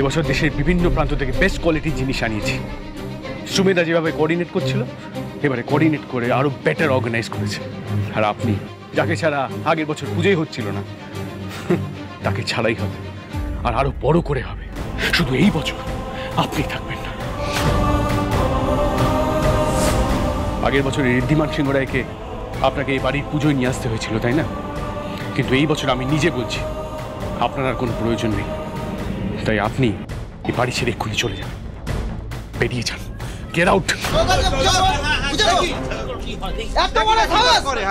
এবছর দেশের বিভিন্ন প্রান্ত থেকে বেস্ট কোয়ালিটির জিনিস আনিয়েছি। সুমেধা যেভাবে কোঅর্ডিনেট করছিল, এবারে কোঅর্ডিনেট করে আরো বেটার অর্গানাইজ করেছে। আর আপনি, যাকে ছাড়া আগের বছর পুজোই হচ্ছিল না, তাকে ছাড়াই হবে, আর আরো বড় করে হবে। শুধু এই বছর আপনি থাকবেন না। আগের বছর ঋদ্ধিমান সিংহ রায়কে আপনাকে এই বাড়ির পুজোয় নিয়ে আসতে হয়েছিল, তাই না? কিন্তু এই বছর আমি নিজে বলছি, আপনার আর কোনো প্রয়োজন নেই। তাই আপনি এই বাড়ি ছেড়ে এক্ষুনি চলে যান, বেরিয়ে যান। Get out.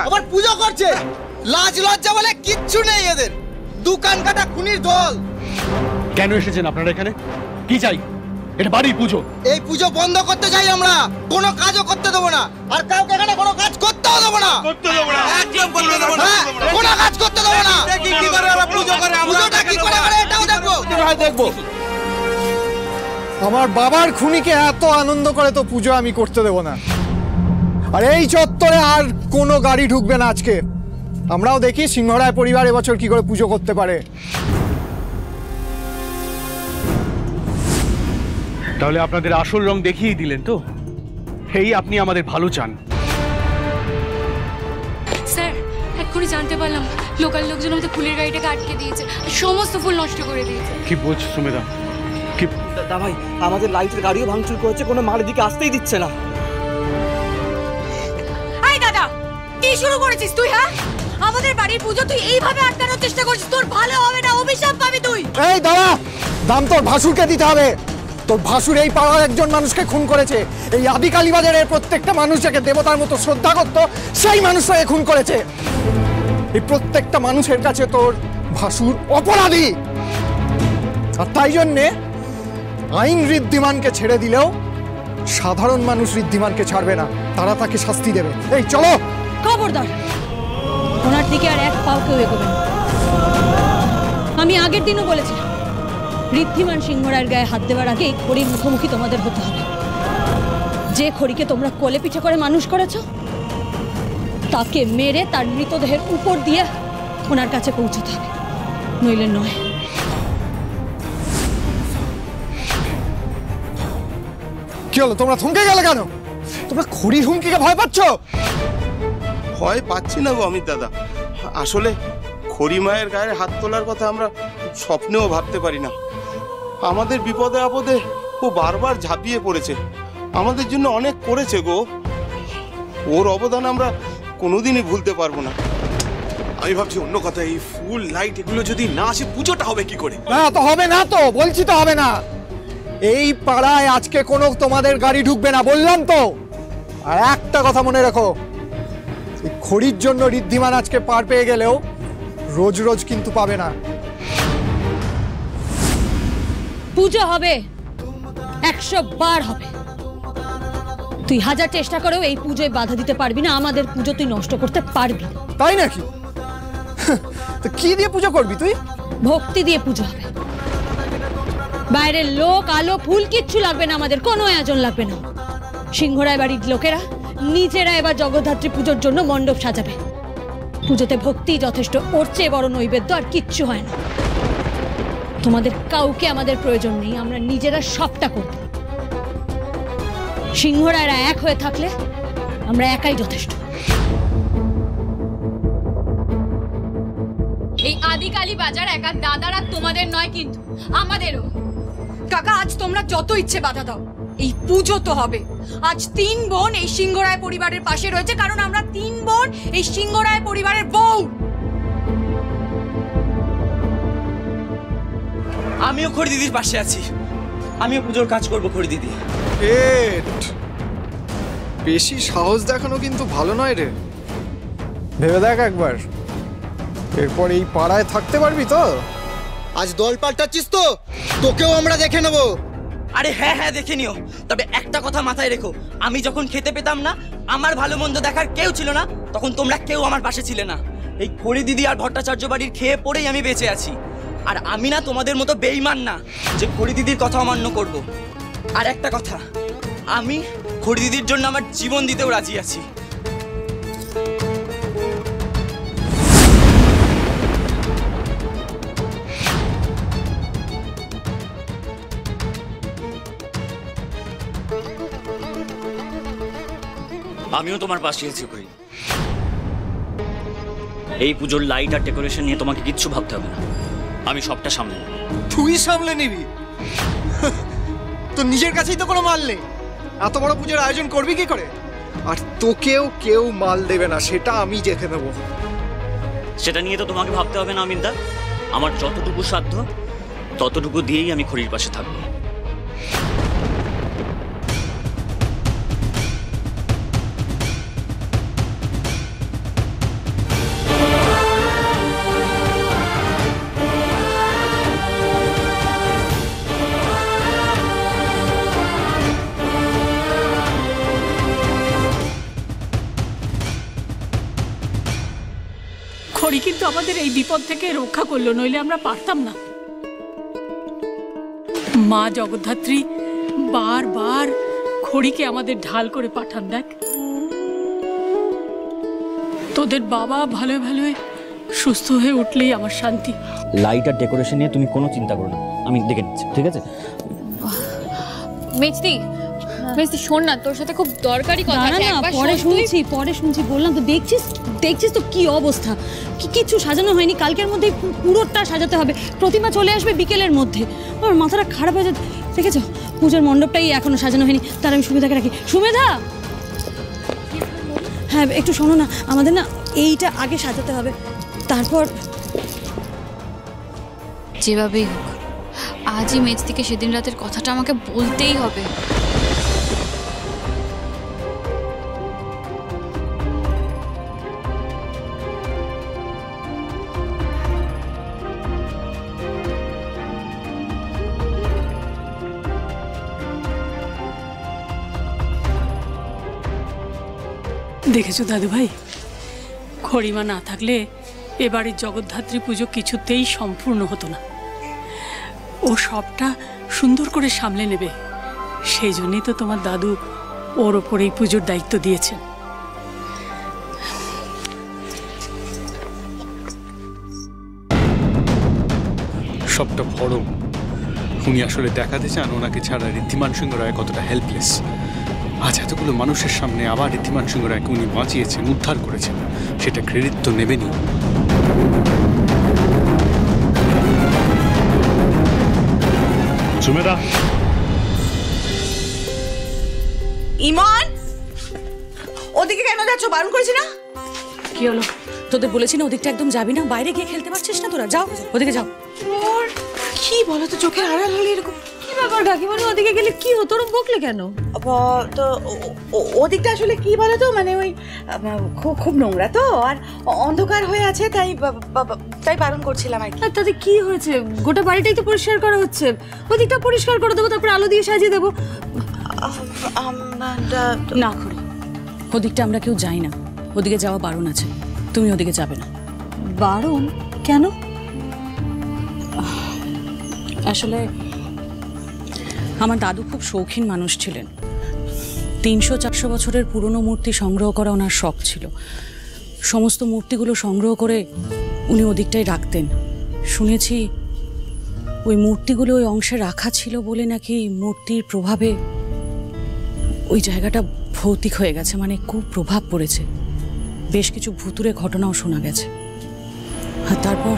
আবার পুজো করছে, লাজ লজ্জা বলে কিচ্ছু নেই এদের। দোকান কাটা খুনির দল। কেন এসেছেন আপনারা এখানে? কি চাই? এটা বাড়ির পুজো। এই পুজো বন্ধ করতে চাই আমরা। কোনো কাজও করতে দেবো না, আর কাউকে এখানে কোনো কাজ করতেও দেবো না। একদম করতে দেবো না, কোনো কাজ করতে দেবো না। কি করে আমরা পুজো করে, পুজোটা কি করে করে এটাও দেখবো। ভাই দেখবো। আমার বাবার খুনিকে এত আনন্দ করে তো পুজো আমি করতে দেব না। আর এই চত্বরে আর কোনো গাড়ি ঢুকবে না আজকে। আমরাও দেখি সিংহ রায় পরিবার এবছর কি করে পুজো করতে পারে। তাহলে আপনাদের আসল রং দেখিয়ে দিলেন তো? এই আপনি আমাদের ভালো চান। স্যার, এক্ষুনি জানতে পারলাম লোকাল লোকজন আমাদের ফুলের গাড়িটাকে আটকে দিয়েছে, সমস্ত ফুল নষ্ট করে দিয়েছে। কি বলছো সুমেধা? কি দাদা ভাই, আমাদের লাইটের গাড়িও ভাঙচুর করেছে, কোনো মাল দিকে আসতেই দিচ্ছে না। এই দাদা, কি শুরু করেছিস তুই? হ্যাঁ, আমাদের বাড়ির পুজো তুই এইভাবে আটকানোর চেষ্টা করছিস। তোর ভালো হবে না, অভিশাপ পাবি তুই। এই দাঁড়া, দাম তোর ভাসুরকে দিতে হবে। তোর ভাসুর এই পাড়ার একজন মানুষকে খুন করেছে। এই আদি কালীবাজারের প্রত্যেকটা মানুষ যাকে দেবতার মতো শ্রদ্ধা করতো, সেই মানুষটাকে খুন করেছে। এই প্রত্যেকটা মানুষের কাছে তোর ভাসুর অপরাধী। আর তাই জন্যে আইন ঋদ্ধিমানকে ছেড়ে দিলেও সাধারণ মানুষ ঋদ্ধিমানকে ছাড়বে না, তারা তাকে শাস্তি দেবে। এই চলো। খবরদার, ওনার দিকে আর এক পাও কেউ এগোবে না। আমি আগের দিনও বলেছিলাম, ঋদ্ধিমান সিংহ রায়ের গায়ে হাত দেওয়ার আগেই খড়ির মুখোমুখি তোমাদের হতে হবে। যে খড়িকে তোমরা কোলে পিঠে করে মানুষ করেছো, তাকে মেরে তার মৃতদেহের উপর দিয়ে ওনার কাছে পৌঁছতে হবে, নইলে নয়। কি হলো, তোমরা থমকে গেলে কেন? তোমরা খড়ির হুমকিকে ভয় পাচ্ছ? ভয় পাচ্ছি না গো অমিত দাদা। আসলে খড়ি মায়ের গায়ে হাত তোলার কথা আমরা স্বপ্নেও ভাবতে পারি না। আমাদের বিপদে আপদে ও বারবার ঝাঁপিয়ে পড়েছে, আমাদের জন্য অনেক করেছে গো। ওর অবদান আমরা কোনোদিনই ভুলতে পারবো না। আমি ভাবছি অন্য কথা, এই ফুল লাইট এগুলো যদি না আসে পুজোটা হবে কি করে? না তো হবে না, তো বলছি তো হবে না। এই পাড়ায় আজকে কোনো তোমাদের গাড়ি ঢুকবে না, বললাম তো। আর একটা কথা মনে রাখো, এই খড়ির জন্য ঋদ্ধিমান আজকে পার পেয়ে গেলেও রোজ রোজ কিন্তু পাবে না। পুজো হবে, 100 বার হবে। তুই হাজার চেষ্টা করেও এই পুজোয় বাধা দিতে পারবি না। আমাদের পুজো তুই নষ্ট করতে পারবি না। তাই নাকি? তো কি দিয়ে পুজো করবি তুই? ভক্তি দিয়ে পুজো হবে। বাইরের লোক, আলো, ফুল কিচ্ছু লাগবে না, আমাদের কোনো আয়োজন লাগবে না। সিংহরায় বাড়ির লোকেরা নিজেরা এবার জগদ্ধাত্রী পুজোর জন্য মণ্ডপ সাজাবে। পুজোতে ভক্তি যথেষ্ট, ওর চেয়ে বড় নৈবেদ্য আর কিচ্ছু হয় না। তোমাদের কাউকে আমাদের প্রয়োজন নেই, আমরা নিজেরা সবটা করব। সিংহরায়রা এক হয়ে থাকলে আমরা একাই যথেষ্ট। এই আদি কালীবাজার একা দাদার আর তোমাদের নয়, কিন্তু আমাদেরও। কাকা, আজ তোমরা যত ইচ্ছে বাধা দাও, এই পুজো তো হবে। আজ 3 বোন এই সিংহরায় পরিবারের পাশে রয়েছে, কারণ আমরা 3 বোন এই সিংহরায় পরিবারের বউ। আমিও খড়ি দিদির পাশে আছি, আমিও পুজোর কাজ করব খড়ি দিদি। বেশি সাহস দেখানো কিন্তু ভালো নয় রে। ভেবে দেখ একবার, এরপর এই পাড়ায় থাকতে পারবি তো? আজ দল পাল্টাচ্ছিস তো, তোকেও আমরা দেখে নেবো। আরে হ্যাঁ হ্যাঁ, দেখে নিও। তবে একটা কথা মাথায় রেখো, আমি যখন খেতে পেতাম না, আমার ভালো মন্দ দেখার কেউ ছিল না, তখন তোমরা কেউ আমার পাশে ছিলে না। এই খড়ি দিদি আর ভট্টাচার্য বাড়ির খেয়ে পড়েই আমি বেঁচে আছি। আর আমি না তোমাদের মতো বেঈমান না যে খড়ি দিদির কথা অমান্য করব। আর একটা কথা, আমি খড়ি দিদির জন্য আমার জীবন দিতেও রাজি আছি। আমিও তোমার পাশে আছি খড়ি। এই পুজোর লাইট আর ডেকোরেশন নিয়ে তোমাকে কিচ্ছু ভাবতে হবে না, আমি সবটা সামলে নেব। তুই সামলে নিবি? তো নিজের কাছেই তো কোনো মাল নেই, এত বড় পুজোর আয়োজন করবি কি করে? আর তোকেও কেউ মাল দেবে না, সেটা আমি দেখে নেবো। সেটা নিয়ে তো তোমাকে ভাবতে হবে না অমিতদা, আমার যতটুকু সাধ্য ততটুকু দিয়েই আমি খড়ির পাশে থাকবো। খড়ি কিন্তু আমাদের এই বিপদ থেকে রক্ষা করলো, নইলে আমরা পারতাম না। মা জগদ্ধাত্রী বারবার খড়িকে আমাদের ঢাল করে পাঠান। দেখ, তোদের বাবা ভালো ভালো সুস্থ হয়ে উঠলেই আমার শান্তি। লাইট আর ডেকোরেশন নিয়ে তুমি কোনো চিন্তা করো না, আমি দেখে নিচ্ছি, ঠিক আছে? মেজদি, মেজদি শোন না, তোর সাথে খুব দরকারি কথা আছে। একবার পরে শুনছি বললাম তো। দেখছিস তো কি অবস্থা, কিছু সাজানো হয়নি। কালকের মধ্যে পুরোটা সাজাতে হবে, প্রতিমা চলে আসবে বিকেলের মধ্যে। আমার মাথাটা খারাপ হয়ে যায়। দেখেছো, পুজোর মণ্ডপটাই এখনো সাজানো হয়নি। তার আমি সুমেধাকে রাখি। সুমেধা, হ্যাঁ একটু শোনো না, আমাদের না এইটা আগে সাজাতে হবে, তারপর যেভাবেই হোক আজই মেজদিকে সেদিন রাতের কথাটা আমাকে বলতেই হবে। দেখেছো দাদু ভাই, খড়িমা না থাকলে এবারের জগদ্ধাত্রী পুজো কিছুতেই সম্পূর্ণ হতো না। ও সবটা সুন্দর করে সামলে নেবে, সেই জন্যই তো তোমার দাদু ওর ওপর এই পুজোর দায়িত্ব দিয়েছেন। সবটা ভরম। উনি আসলে দেখাতে চান ওনাকে ছাড়া ঋদ্ধিমান সিংহ রায় কতটা হেল্পলেস। আজ এতগুলো মানুষের সামনে আবার ঋদ্ধিমান সিংহ রায়কে উনি বাঁচিয়েছেন, উদ্ধার করেছেন, সেটা ক্রেডিট তো নেবেনই। সুমেধা, ইমন, ওদিকে কেন যাচ্ছ? বারণ করেছি না? কি হলো? তোদের বলেছি না ওদিকটা একদম যাবি না, বাইরে গিয়ে খেলতে পারছিস না তোরা? যাও ওদিকে যাও। কি বলো তো, চোখের আড়াল হলে এরকম? কি ব্যাপার কাকিমানি, ওদিকে গেলে কি হতো? ওরম বকলে কেন? তো ওদিকটা আসলে কি বলো তো, মানে ওই খুব নোংরা তো, আর অন্ধকার হয়ে আছে, তাই বারণ করছিলাম আর কি। তাতে কি হয়েছে? গোটা বাড়িটাই তো পরিষ্কার করা হচ্ছে। ওদিকটা পরিষ্কার করে দেবো, তারপর আলো দিয়ে সাজিয়ে দেবো। না খড়ি, ওদিকটা আমরা কেউ যাই না, ওদিকে যাওয়া বারণ আছে। তুমি ওদিকে যাবে না। বারণ কেন? আসলে আমার দাদু খুব শৌখিন মানুষ ছিলেন। 300-400 বছরের পুরনো মূর্তি সংগ্রহ করা ওনার শখ ছিল। সমস্ত মূর্তিগুলো সংগ্রহ করে উনি ওদিকটাই রাখতেন। শুনেছি ওই মূর্তিগুলো ওই অংশে রাখা ছিল বলে নাকি মূর্তির প্রভাবে ওই জায়গাটা ভৌতিক হয়ে গেছে, মানে খুব প্রভাব পড়েছে। বেশ কিছু ভুতুরে ঘটনাও শোনা গেছে। আর তারপর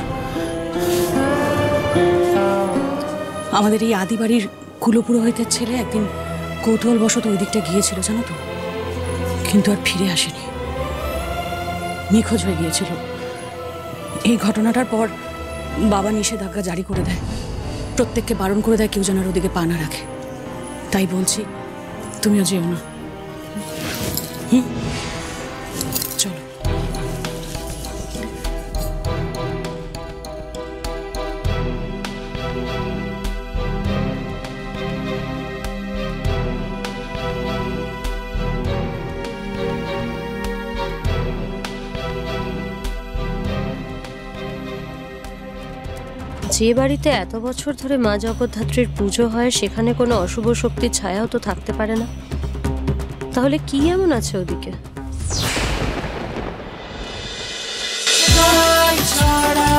আমাদের এই আদিবাড়ির কুলপুরোহিতের ছেলে একদিন কৌতূহলবশত ওই দিকটা গিয়েছিল, জানো তো, কিন্তু আর ফিরে আসেনি, নিখোঁজ হয়ে গিয়েছিল। এই ঘটনাটার পর বাবা নিষেধাজ্ঞা জারি করে দেয়, প্রত্যেককে বারণ করে দেয় কেউ যেন ওদিকে পা না রাখে। তাই বলছি তুমিও যেও না। চলো। যে বাড়িতে এত বছর ধরে মা জগদ্ধাত্রীর পুজো হয় সেখানে কোনো অশুভ শক্তির ছায়াও তো থাকতে পারে না। তাহলে কি এমন আছে ওদিকে? ছাড়া